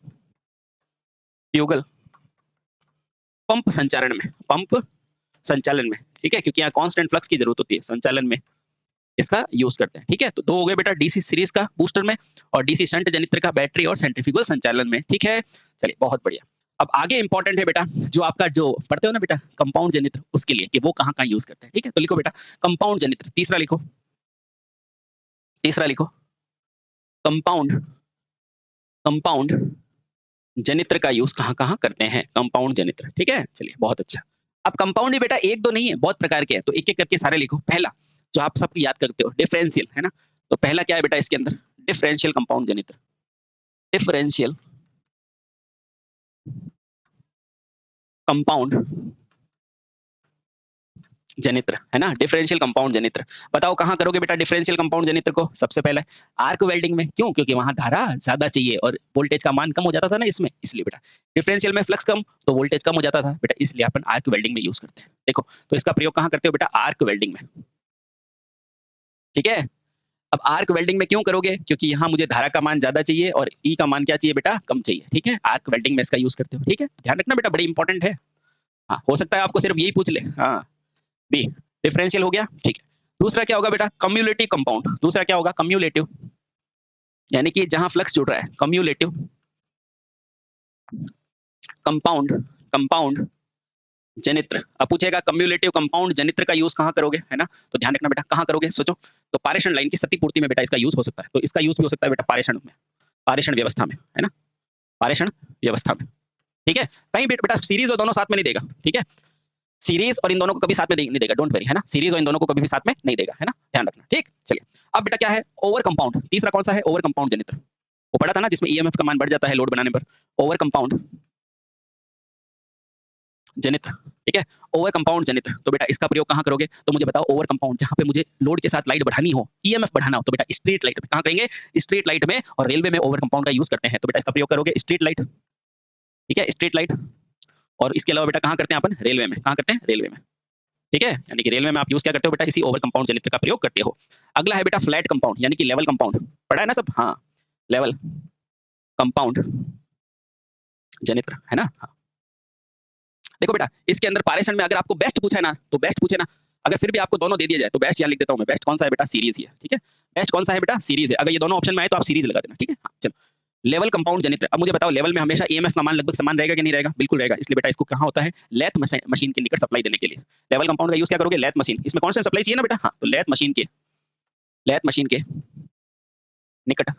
पंप संचालन में, ठीक है, क्योंकि यहाँ कांस्टेंट फ्लक्स की जरूरत होती है, संचालन में इसका यूज करते हैं, ठीक है। तो दो हो गए बेटा, डीसी सीरीज का बूस्टर में और डीसी शंट जनित्र का बैटरी और सेंट्रीफ्यूगल संचालन में, ठीक है। चलिए बहुत बढ़िया। अब आगे इंपॉर्टेंट है बेटा, जो आपका जो पढ़ते हो ना बेटा कंपाउंड जनित्र, उसके लिए कि वो कहाँ कहाँ यूज करते हैं, ठीक है। तो लिखो बेटा कंपाउंड जनित्र, तीसरा लिखो कंपाउंड जनित्र का यूज कहाँ कहाँ करते हैं, कंपाउंड जनित्र। ठीक है, चलिए बहुत अच्छा। अब कंपाउंड भी बेटा एक दो नहीं है, बहुत प्रकार के हैं, तो एक एक करके सारे लिखो। पहला जो आप सब याद करते हो, डिफरेंशियल, है ना। तो पहला क्या है बेटा इसके अंदर, डिफरेंशियल कंपाउंड जनित्र। डिफरेंशियल कंपाउंड जनित्र, है ना, डिफरेंशियल कंपाउंड जनित्र। बताओ कहाँ करोगे बेटा डिफरेंशियल कंपाउंड जनित्र को, सबसे पहले आर्क वेल्डिंग में। क्यों? क्योंकि वहां धारा ज्यादा चाहिए और वोल्टेज का मान कम हो जाता था ना इसमें, इसलिए बेटा डिफरेंशियल में फ्लक्स कम तो वोल्टेज कम हो जाता था बेटा, इसलिए अपन आर्क वेल्डिंग में यूज करते हैं। देखो तो इसका प्रयोग कहाँ करते हो बेटा, आर्क वेल्डिंग में। ठीक है, अब आर्क वेल्डिंग में क्यों करोगे, क्योंकि यहाँ मुझे धारा का मान ज्यादा चाहिए और ई का मान क्या चाहिए बेटा, कम चाहिए। ठीक है, आर्क वेल्डिंग में इसका यूज करते हो। ठीक है, ध्यान रखना बेटा, बड़ी इंपॉर्टेंट है। हाँ, हो सकता है आपको सिर्फ यही पूछ ले। हाँ, बी डिफरेंशियल हो गया। ठीक है, दूसरा क्या होगा बेटा, कम्युलेटिव कंपाउंड। दूसरा क्या होगा, कम्युलेटिव, यानी कि जहां फ्लक्स जुड़ रहा है, कम्युलेटिव कंपाउंड, कंपाउंड जनित्र। अब पूछेगा कम्युलेटिव कंपाउंड जनित्र का यूज कहाँ करोगे, है ना। तो ध्यान रखना बेटा, कहाँ करोगे सोचो। तो पारेषण लाइन की क्षतिपूर्ति में बेटा इसका यूज हो सकता है, तो इसका यूज भी हो सकता है बेटा पारेषण में, पारेषण व्यवस्था में, है ना, पारेषण व्यवस्था में। ठीक है, कहीं बेटा सीरीज और दोनों साथ में नहीं देगा। ठीक है, सीरीज और इन दोनों को कभी साथ में नहीं देगा, डोंट वरी, है ना, सीरीज और इन दोनों को कभी भी साथ में नहीं देगा, है ना, ध्यान रखना। ठीक, चलिए अब बेटा क्या है, ओवर कंपाउंड। तीसरा कौन सा है, ओवर कंपाउंड जनित्र। वो पढ़ा था ना जिसमें ईएमएफ का मान बढ़ जाता है लोड बनाने पर, ओवर कंपाउंड जनित्र। ठीक है, ओवर कंपाउंड जनित्र। तो बेटा इसका प्रयोग कहाँ करोगे, तो मुझे बताओ, ओवर कंपाउंड जहाँ पे मुझे लोड के साथ लाइट बढ़ानी हो, ईएमएफ बढ़ाना हो, तो बेटा स्ट्रीट लाइट में। कहाँ करेंगे, स्ट्रीट लाइट में, और रेलवे में ओवर कंपाउंड का यूज करते हैं, तो बेटा इसका प्रयोग करोगे स्ट्रीट लाइट। ठीक है, स्ट्रीट लाइट। और इसके अलावा बेटा कहाँ करते हैं अपन, रेलवे में। कहाँ करते हैं, रेलवे में। ठीक है, यानी कि रेलवे में आप यूज क्या करते हो बेटा, इसी ओवर कंपाउंड जनित्र का प्रयोग करते हो। अगला है बेटा फ्लैट कंपाउंड, यानी कि लेवल कंपाउंड। पढ़ा है ना सब, हाँ, लेवल कंपाउंड जनित्र, है ना। हाँ। देखो बेटा इसके अंदर पारेषण में अगर आपको बेस्ट पूछा है ना, तो बेस्ट पूछे ना, अगर फिर भी आपको दोनों दे दिया जाए तो बेस्ट यहाँ लिख देता हूँ मैं। बेस्ट कौन सा है बेटा, सीरीज ही है। ठीक है, बेस्ट कौन सा है बेटा, सीरीज है। अगर ये दोनों ऑप्शन में आए तो आप सीरीज लगा देना। ठीक है, हाँ, चलो लेवल कंपाउंड जनित्र। अब मुझे बताओ, लेवल में हमेशा ईएमएफ का मान लगभग समान रहेगा कि नहीं रहेगा, बिल्कुल रहेगा। इसलिए बेटा इसको कहाँ होता है, लेथ मशीन के निकट सप्लाई देने के लिए लेवल कंपाउंड का यूज क्या करोगे, लेथ मशीन। इसमें कौन सा सप्लाई चाहिए ना बेटा, हाँ, तो लेथ मशीन के, लेथ मशीन के निकट,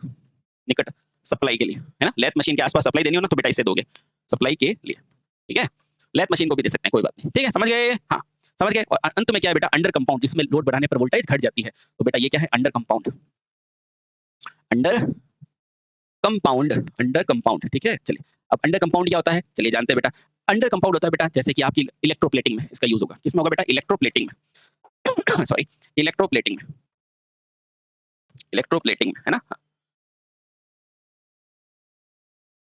निकट सप्लाई के लिए, है ना, लेथ मशीन के आसपास सप्लाई देनी हो ना, तो बेटा इसे दोगे सप्लाई के लिए। ठीक है, लेथ मशीन को भी दे सकते हैं, कोई बात नहीं। ठीक है, समझ गए, हाँ समझ गए। और अंत में क्या है बेटा, अंडर कंपाउंड, जिसमें लोड बढ़ाने पर वोल्टेज घट जाती है, तो बेटा ये क्या है, under compound, under compound, under compound. ठीक है, चलिए अब अंडर कंपाउंड क्या होता है, चलिए जानते हैं बेटा। अंडर कंपाउंड होता है बेटा जैसे कि आपकी इलेक्ट्रोप्लेटिंग में इसका यूज होगा। किसमें होगा बेटा, इलेक्ट्रोप्लेटिंग में सॉरी, इलेक्ट्रोप्लेटिंग में, इलेक्ट्रोप्लेटिंग में, है ना,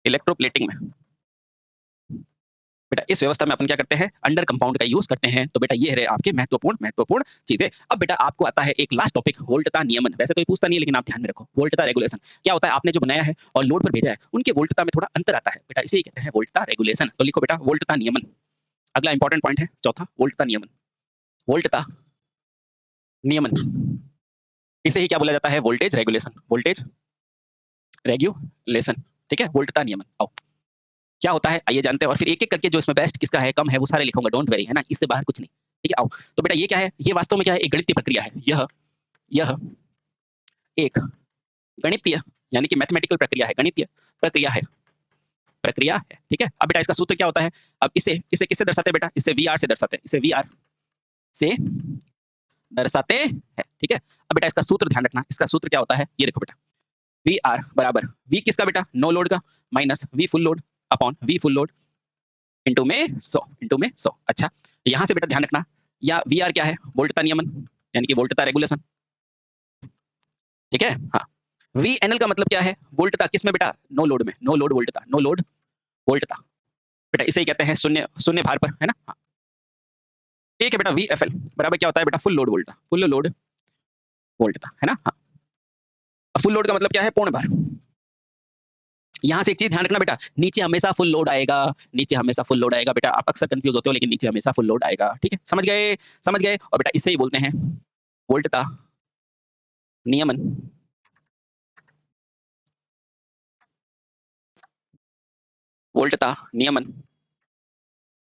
इलेक्ट्रोप्लेटिंग में। बेटा इस व्यवस्था में अपन क्या करते हैं, अंडर कंपाउंड का यूज करते हैं। तो बेटा ये रहे आपके महत्वपूर्ण महत्वपूर्ण चीजें। अब बेटा आपको आता है एक लास्ट टॉपिक, वोल्टता नियमन। वैसे तो ये पूछता नहीं है, लेकिन आप ध्यान में रखो, वोल्टता रेगुलेशन क्या होता है। आपने जो बनाया है और लोड पर भेजा है, उनके वोल्टता में थोड़ा अंतर आता है बेटा, इसे ही कहते हैं वोल्टता रेगुलेशन। तो लिखो बेटा वोल्टता नियमन। अगला इंपॉर्टेंट पॉइंट है चौथा, वोल्टता नियमन, वोल्टता नियमन। इसे ही क्या बोला जाता है, वोल्टेज रेगुलेशन, वोल्टेज रेगुलेशन। ठीक है, वोल्टता नियमन। आओ क्या होता है आइए जानते हैं, और फिर एक एक करके जो इसमें बेस्ट किसका है, कम है, वो सारे लिखूंगा, डोंट वरी, है ना, इससे बाहर कुछ नहीं। ठीक है, आओ तो बेटा ये क्या है, ये वास्तव में क्या है, एक गणितीय प्रक्रिया है। यह एक गणितीय, यानी कि मैथमेटिकल प्रक्रिया है, गणितीय प्रक्रिया है, प्रक्रिया है। ठीक है, अब बेटा इसका सूत्र क्या होता है, अब इसे इसे किससे दर्शाते हैं बेटा, इसे वी आर से दर्शाते हैं, इसे वी आर से दर्शाते हैं। ठीक है, अब बेटा इसका सूत्र ध्यान रखना, इसका सूत्र क्या होता है, ये देखो बेटा, वी आर बराबर वी किसका बेटा, नो लोड का, minus V full load upon V full load into में 100, इंटू में 100। अच्छा, यहाँ से बेटा ध्यान रखना, या वी आर क्या है, वोल्टता नियमन, यानी कि वोल्टता रेगुलेशन। ठीक है, हाँ, वी एन एल का मतलब क्या है, वोल्टता किसमें बेटा, नो लोड में, नो लोड वोल्टता, नो लोड वोल्टता बेटा, इसे ही कहते हैं शून्य, शून्य भार पर, है ना। हाँ, ठीक है बेटा, वी एफ एल बराबर क्या होता है बेटा, फुल लोड वोल्टा, फुल लोड वोल्टता, है ना। हाँ, फुल लोड का मतलब क्या है, पूर्ण भार। यहाँ से एक चीज ध्यान रखना बेटा, नीचे हमेशा फुल लोड आएगा, नीचे हमेशा फुल लोड आएगा बेटा, आप अक्सर कंफ्यूज होते हो, लेकिन नीचे हमेशा फुल लोड आएगा। ठीक है, समझ गए, समझ गए। और बेटा इसे ही बोलते हैं वोल्टता नियमन, वोल्टता नियमन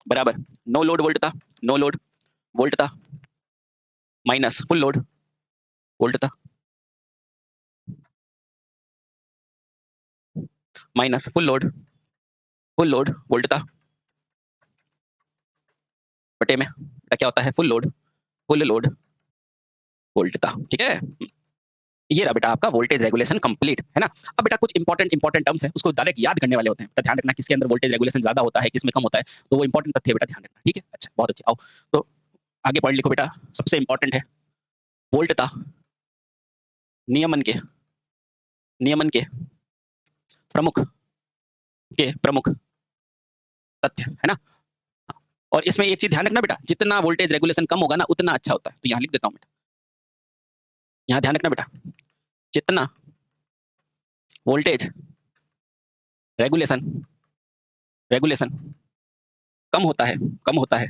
बराबर नो लोड वोल्टता, नो लोड वोल्टता माइनस फुल लोड वोल्टता, minus full load full load वोल्टता बटे में बेटा क्या होता है फुल लोड वोल्टता, ठीक है। ये रहा बेटा आपका वोल्टेज रेगुलेशन कंप्लीट, है ना। अब बेटा कुछ इंपॉर्टेंट टर्म्स हैं, उसको डायरेक्ट याद करने वाले होते हैं। बेटा ध्यान रखना किसके अंदर वोल्टेज रेगुलेशन ज्यादा होता है, किसमें कम होता है, तो वो इंपॉर्टेंट तथ्य बेटा ध्यान रखना, ठीक है। अच्छा बहुत अच्छे, आओ तो आगे पढ़ लिखो बेटा। सबसे इंपॉर्टेंट है वोल्टता नियमन के प्रमुख प्रमुख तथ्य, है ना। और इसमें एक चीज ध्यान रखना बेटा, जितना वोल्टेज रेगुलेशन कम होगा ना उतना अच्छा होता है। तो यहाँ लिख देता हूँ बेटा, यहाँ ध्यान रखना बेटा, जितना वोल्टेज रेगुलेशन कम होता है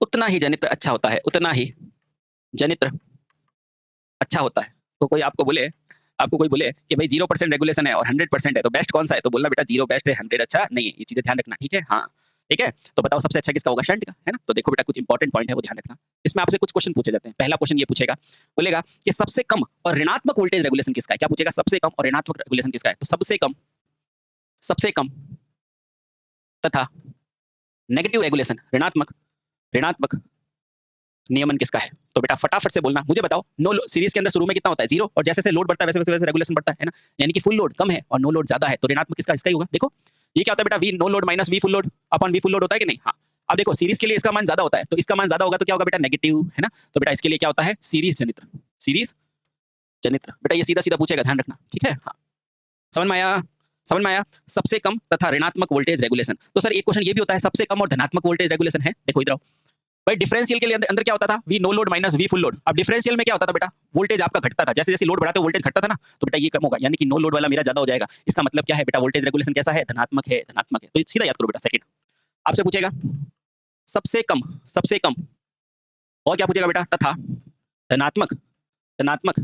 उतना ही जनित्र अच्छा होता है, उतना ही जनित्र अच्छा होता है। तो कोई आपको कोई बोले कि भाई 0% रेगुलेशन है और 100% है, तो बेस्ट कौन सा है, तो बोलना बेटा 0 बेस्ट है, 100 अच्छा नहीं है। ये चीजें ध्यान रखना, ठीक है। हाँ ठीक है, तो बताओ सबसे अच्छा किसका होगा, शंट का, है ना। तो देखो बेटा कुछ इंपॉर्टेंट पॉइंट है वो ध्यान रखना। इसमें आपसे कुछ क्वेश्चन पूछे जाते हैं। पहला क्वेश्चन ये पूछेगा, बोलेगा कि सबसे कम और ऋणात्मक वोल्टेज रेगुलेशन किसका है। क्या पूछेगा, सबसे कम और ऋणात्मक रेगुलेशन किसका है। तो सबसे कम तथा नेगेटिव रेगुलेशन ऋणात्मक नियमन किसका है। तो बेटा फटाफट से बोलना, मुझे बताओ। नो सीरीज के अंदर शुरू में कितना होता है, 0, और जैसे जैसे लोड बढ़ता है वैसे वैसे रेगुलेशन बढ़ता है ना। यानी कि फुल लोड कम है और नो लोड ज्यादा है, तो ऋणात्मक किसका, इसका ही होगा। देखो ये क्या होता है बेटा, V no load minus V full load upon V full load होता है कि नहीं। हाँ अब देखो सीरीज के लिए इसका मान ज्यादा होता है, तो इसका मान ज्यादा होगा तो क्या होगा बेटा, नेगेटिव, है ना। तो बेटा इसके लिए क्या होता है, सीरीज जनित्र बेटा ये सीधा सीधा पूछेगा, ध्यान रखना, ठीक है। हाँ समझ में आया। सबसे कम तथा ऋणात्मक वोल्टेज रेगुलेशन। तो सर एक क्वेश्चन ये भी होता है, सबसे कम और धनात्मक वोल्टेज रेगुलेशन है। देखो इधर आओ भाई, डिफरेंशियल के लिए अंदर क्या होता था, V no load minus V full load. अब डिफरेंशियल में क्या होता था बेटा, वोल्टेज आपका घटता था, जैसे जैसे लोड बढ़ाते वोल्टेज घटता था ना, तो बेटा ये कम होगा, यानी कि नो लोड वाला मेरा ज्यादा हो जाएगा। इसका मतलब क्या है बेटा, वोल्टेज रेगुलेशन कैसा है, धनात्मक है। तो सीधा याद करो बेटा। सेकंड आपसे पूछेगा सबसे कम और क्या पूछेगा बेटा, तथा धनात्मक धनात्मक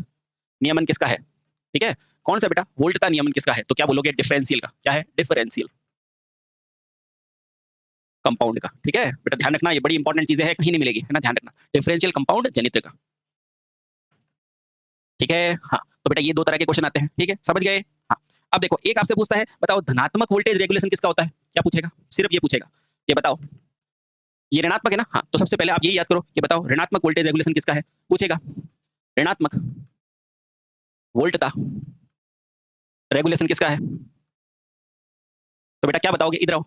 नियमन किसका है, ठीक है। कौन सा बेटा, वोल्टता नियमन किसका है। तो क्या बोलोगे, डिफरेंशियल का। क्या है, डिफरेंशियल कंपाउंड का, ठीक है बेटा। ध्यान रखना ये बड़ी इंपॉर्टेंट चीजें हैं, कहीं नहीं मिलेगी, है ना। ध्यान रखना डिफरेंशियल कंपाउंड जनित्र का, ठीक है। हाँ तो बेटा ये दो तरह के क्वेश्चन आते हैं, ठीक है, समझ गए। हाँ अब देखो एक आपसे पूछता है, बताओ धनात्मक वोल्टेज रेगुलेशन किसका होता है। क्या पूछेगा, सिर्फ ये पूछेगा, ये बताओ ये ऋणात्मक है ना। हाँ तो सबसे पहले आप ये याद करो, ये बताओ ऋणात्मक वोल्टेज रेगुलेशन किसका है, पूछेगा ऋणात्मक वोल्टता रेगुलेशन किसका है। तो बेटा क्या बताओगे, इधर आओ।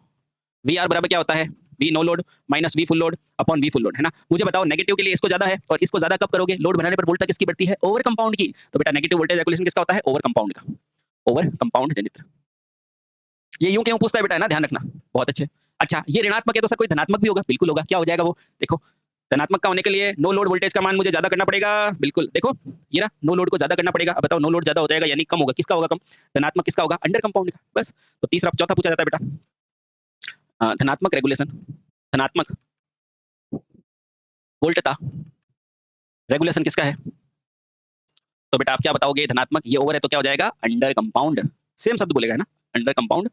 वी आर बराबर क्या होता है, V no load minus V full load upon V full load, है ना। मुझे बताओ नेगेटिव के लिए इसको ज्यादा है, और इसको ज्यादा कब करोगे, लोड बढ़ाने पर वोल्टता किसकी बढ़ती है, ओवर कंपाउंड की। तो बेटा नेगेटिव वोल्टेज रेगुलेशन किसका होता है, ओवर कंपाउंड का, ओवर कंपाउंड जनित्र। ये यूं क्यों पूछता है बेटा, है ना, ध्यान रखना, बहुत अच्छे। अच्छा ये ऋणात्मक है तो सर कोई धनात्मक भी होगा, बिल्कुल होगा। क्या हो जाएगा वो, देखो धनात्मक का होने के लिए नो लोड वोल्टेज का मान मुझे ज्यादा करना पड़ेगा, बिल्कुल। देखो ये ना, नो लोड को ज्यादा करना पड़ेगा। अब बताओ नो लोड ज्यादा हो जाएगा यानी कम होगा, किसका होगा कम, धनात्मक। किसका होगा, अंडर कंपाउंड का, बस। तो तीसरा चौथा पूछा जाता है बेटा, धनात्मक रेगुलेशन, धनात्मक वोल्टता रेगुलेशन किसका है। तो बेटा आप क्या बताओगे, धनात्मक, ये ओवर है तो क्या हो जाएगा, अंडर कंपाउंड। सेम शब्द बोलेगा, है ना, अंडर कंपाउंड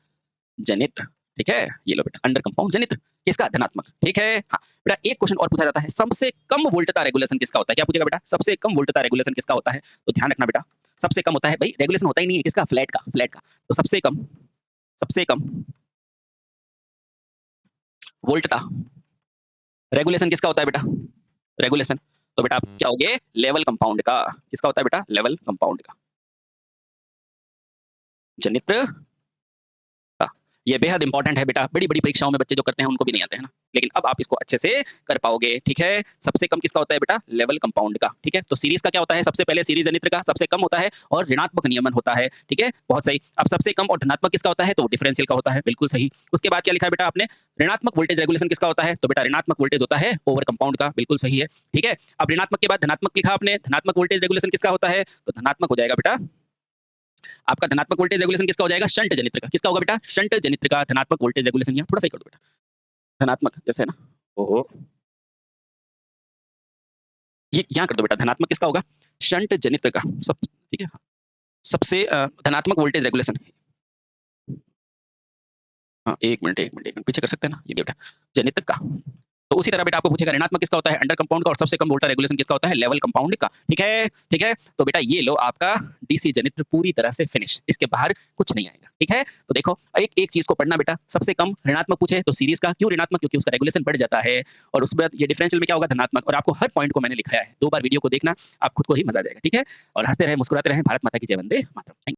जनित्र, ठीक है। ये लो बेटा अंडर कंपाउंड जनित्र किसका, धनात्मक, ठीक है। हाँ बेटा एक क्वेश्चन और पूछा जाता है, सबसे कम वोल्टता रेगुलेशन किसका होता है। क्या पूछेगा बेटा, सबसे कम वोल्टता रेगुलेशन किसका होता है। तो ध्यान रखना बेटा, सबसे कम होता है भाई, रेगुलेशन होता ही नहीं है किसका, फ्लैट का। तो सबसे कम वोल्टता रेगुलेशन किसका होता है बेटा, रेगुलेशन। तो बेटा आप क्या होगे, लेवल कंपाउंड का। किसका होता है बेटा, लेवल कंपाउंड का जनित्र का। ये बेहद इंपॉर्टेंट है बेटा, बड़ी बड़ी परीक्षाओं में बच्चे जो करते हैं उनको भी नहीं आते हैं ना, लेकिन अब आप इसको अच्छे से कर पाओगे, ठीक है। सबसे कम किसका होता है बेटा, लेवल कंपाउंड का, ठीक है। तो सीरीज का क्या होता है, सबसे पहले सीरीज जनित्र का सबसे कम होता है और ऋणात्मक नियमन होता है, ठीक है, बहुत सही। अब सबसे कम और धनात्मक किसका होता है, तो डिफरेंशियल का होता है, बिल्कुल सही। उसके बाद क्या लिखा है बेटा आपने, ऋणात्मक वोल्टेज रेगुलेशन किसका होता है। तो बेटा ऋणात्मक वोल्टेज होता है ओवर कंपाउंड का, बिल्कुल सही है, ठीक है। अब ऋणात्मक के बाद धनात्मक लिखा आपने, धनात्मक वोल्टेज रेगुलेशन किसका होता है, तो धनात्मक हो जाएगा बेटा आपका, धनात्मक वोल्टेज रेगुलेशन किसका हो जाएगा, शंट जनित्र का। किसका होगा बेटा, शंट जनित्र का धनात्मक वोल्टेज रेगुलेशन। यहाँ थोड़ा सा कर दो बेटा, धनात्मक जैसे है ना, ओहो ये यहाँ कर दो बेटा, धनात्मक किसका होगा, शंट जनित्र का, सब ठीक है। सबसे धनात्मक वोल्टेज रेगुलेशन। हाँ एक मिनट पीछे कर सकते हैं ना, ये बेटा जनित्र का तो उसी तरह बेटा आपको पूछेगा ऋणात्मक किसका होता है, अंडर कंपाउंड का, और सबसे कम वोल्टा रेगुलेशन किसका होता है, लेवल कंपाउंड का। ठीक है, ठीक है। तो बेटा ये लो आपका डीसी जनित्र पूरी तरह से फिनिश, इसके बाहर कुछ नहीं आएगा। ठीक है, तो देखो एक एक चीज को पढ़ना बेटा, सबसे कम ऋणात्मक पूछे तो सीरीज का, क्यों ऋणात्मक, क्योंकि उसका रेगुलेशन बढ़ जाता है, और उसमें ये डिफरेंशियल में क्या होगा, धनात्मक। और आपको हर पॉइंट को मैंने लिखाया है, 2 बार वीडियो को देखना, आप खुद को ही मजा आ जाएगा। ठीक है, और हंसते रहे, मुस्कुराते रहे। भारत माता की जय, वंदे मातरम।